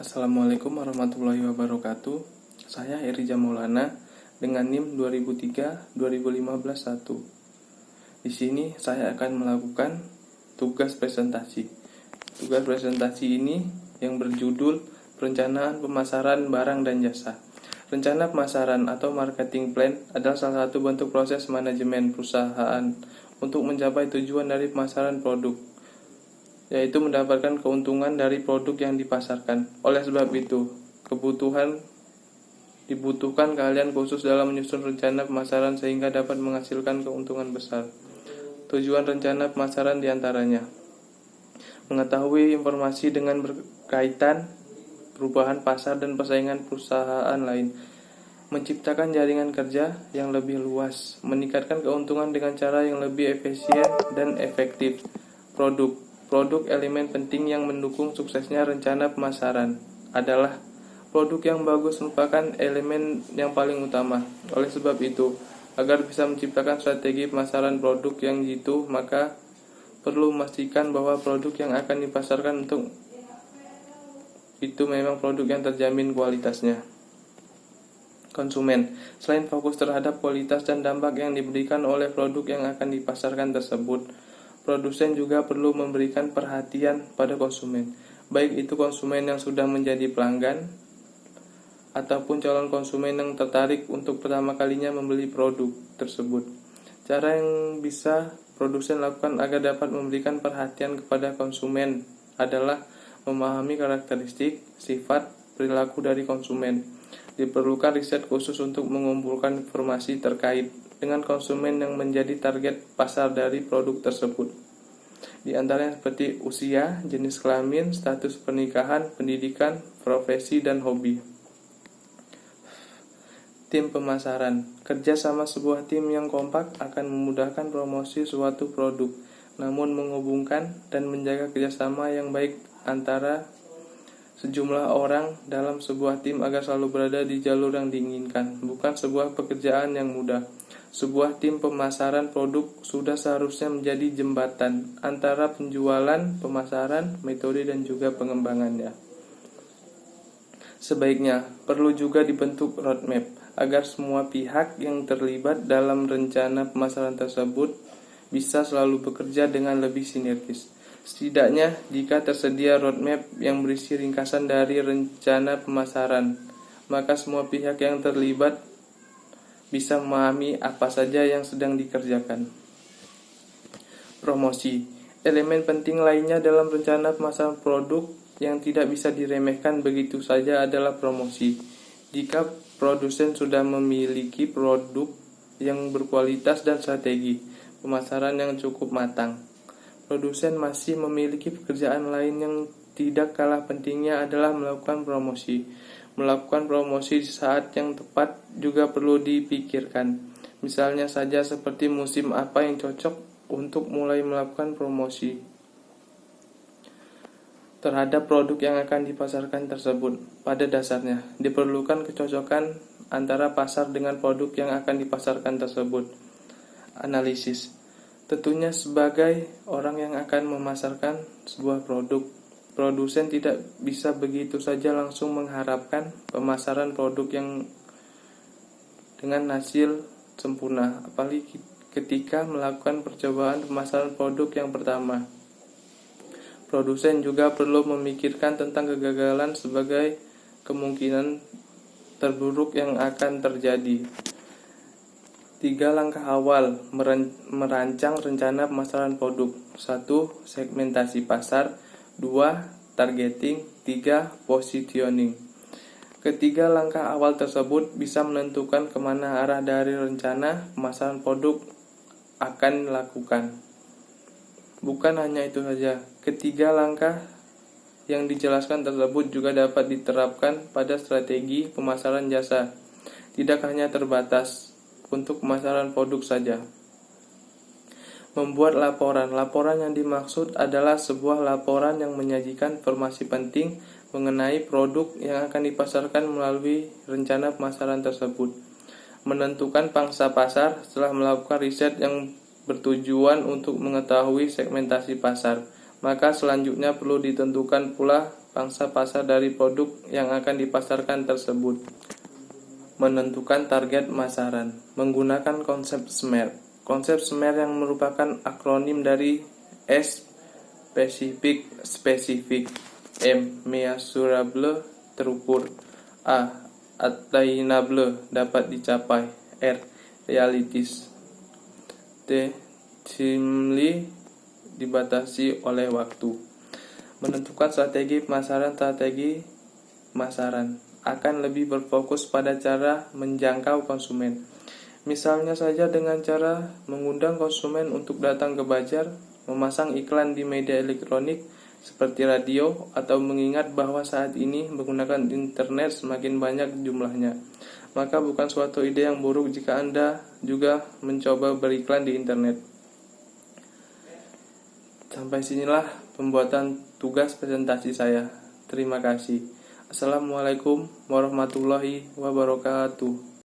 Assalamualaikum warahmatullahi wabarakatuh. Saya Iriza Maulana dengan NIM 2003-2015-1. Di sini saya akan melakukan tugas presentasi. Tugas presentasi ini yang berjudul Perencanaan Pemasaran Barang dan Jasa. Rencana pemasaran atau marketing plan adalah salah satu bentuk proses manajemen perusahaan untuk mencapai tujuan dari pemasaran produk, yaitu mendapatkan keuntungan dari produk yang dipasarkan. Oleh sebab itu, dibutuhkan keahlian khusus dalam menyusun rencana pemasaran sehingga dapat menghasilkan keuntungan besar. Tujuan rencana pemasaran diantaranya: mengetahui informasi dengan berkaitan perubahan pasar dan persaingan perusahaan lain, menciptakan jaringan kerja yang lebih luas, meningkatkan keuntungan dengan cara yang lebih efisien dan efektif. Produk elemen penting yang mendukung suksesnya rencana pemasaran adalah produk yang bagus merupakan elemen yang paling utama. Oleh sebab itu, agar bisa menciptakan strategi pemasaran produk yang jitu, maka perlu memastikan bahwa produk yang akan dipasarkan untuk itu memang produk yang terjamin kualitasnya. Konsumen, selain fokus terhadap kualitas dan dampak yang diberikan oleh produk yang akan dipasarkan tersebut, produsen juga perlu memberikan perhatian pada konsumen, baik itu konsumen yang sudah menjadi pelanggan ataupun calon konsumen yang tertarik untuk pertama kalinya membeli produk tersebut. Cara yang bisa produsen lakukan agar dapat memberikan perhatian kepada konsumen adalah memahami karakteristik, sifat, perilaku dari konsumen. Diperlukan riset khusus untuk mengumpulkan informasi terkait dengan konsumen yang menjadi target pasar dari produk tersebut. Di antaranya seperti usia, jenis kelamin, status pernikahan, pendidikan, profesi, dan hobi. Tim pemasaran. Kerja sama sebuah tim yang kompak akan memudahkan promosi suatu produk, namun menghubungkan dan menjaga kerjasama yang baik antara sejumlah orang dalam sebuah tim agar selalu berada di jalur yang diinginkan bukan sebuah pekerjaan yang mudah. Sebuah tim pemasaran produk sudah seharusnya menjadi jembatan antara penjualan, pemasaran, metode, dan juga pengembangannya. Sebaiknya perlu juga dibentuk roadmap agar semua pihak yang terlibat dalam rencana pemasaran tersebut bisa selalu bekerja dengan lebih sinergis. Setidaknya, jika tersedia roadmap yang berisi ringkasan dari rencana pemasaran, maka semua pihak yang terlibat bisa memahami apa saja yang sedang dikerjakan. Promosi. Elemen penting lainnya dalam rencana pemasaran produk yang tidak bisa diremehkan begitu saja adalah promosi. Jika produsen sudah memiliki produk yang berkualitas dan strategi pemasaran yang cukup matang, produsen masih memiliki pekerjaan lain yang tidak kalah pentingnya adalah melakukan promosi. Melakukan promosi di saat yang tepat juga perlu dipikirkan. Misalnya saja seperti musim apa yang cocok untuk mulai melakukan promosi terhadap produk yang akan dipasarkan tersebut. Pada dasarnya, diperlukan kecocokan antara pasar dengan produk yang akan dipasarkan tersebut. Analisis. Tentunya sebagai orang yang akan memasarkan sebuah produk, produsen tidak bisa begitu saja langsung mengharapkan pemasaran produk yang dengan hasil sempurna, apalagi ketika melakukan percobaan pemasaran produk yang pertama. Produsen juga perlu memikirkan tentang kegagalan sebagai kemungkinan terburuk yang akan terjadi. 3 langkah awal merancang rencana pemasaran produk. 1. Segmentasi pasar. 2. Targeting. 3. Positioning. Ketiga langkah awal tersebut bisa menentukan kemana arah dari rencana pemasaran produk akan dilakukan. Bukan hanya itu saja, ketiga langkah yang dijelaskan tersebut juga dapat diterapkan pada strategi pemasaran jasa. Tidak hanya terbatas untuk pemasaran produk saja. Membuat laporan. Laporan yang dimaksud adalah sebuah laporan yang menyajikan informasi penting mengenai produk yang akan dipasarkan melalui rencana pemasaran tersebut. Menentukan pangsa pasar setelah melakukan riset yang bertujuan untuk mengetahui segmentasi pasar. Maka selanjutnya perlu ditentukan pula pangsa pasar dari produk yang akan dipasarkan tersebut. Menentukan target pemasaran menggunakan konsep SMART. Konsep SMART yang merupakan akronim dari S spesifik, M measurable terukur, A attainable dapat dicapai, R realistis, T timely dibatasi oleh waktu. Menentukan strategi pemasaran akan lebih berfokus pada cara menjangkau konsumen. Misalnya saja dengan cara mengundang konsumen untuk datang ke bazar, memasang iklan di media elektronik seperti radio, atau mengingat bahwa saat ini menggunakan internet semakin banyak jumlahnya. Maka bukan suatu ide yang buruk jika Anda juga mencoba beriklan di internet. Sampai sinilah pembuatan tugas presentasi saya. Terima kasih. Assalamualaikum warahmatullahi wabarakatuh.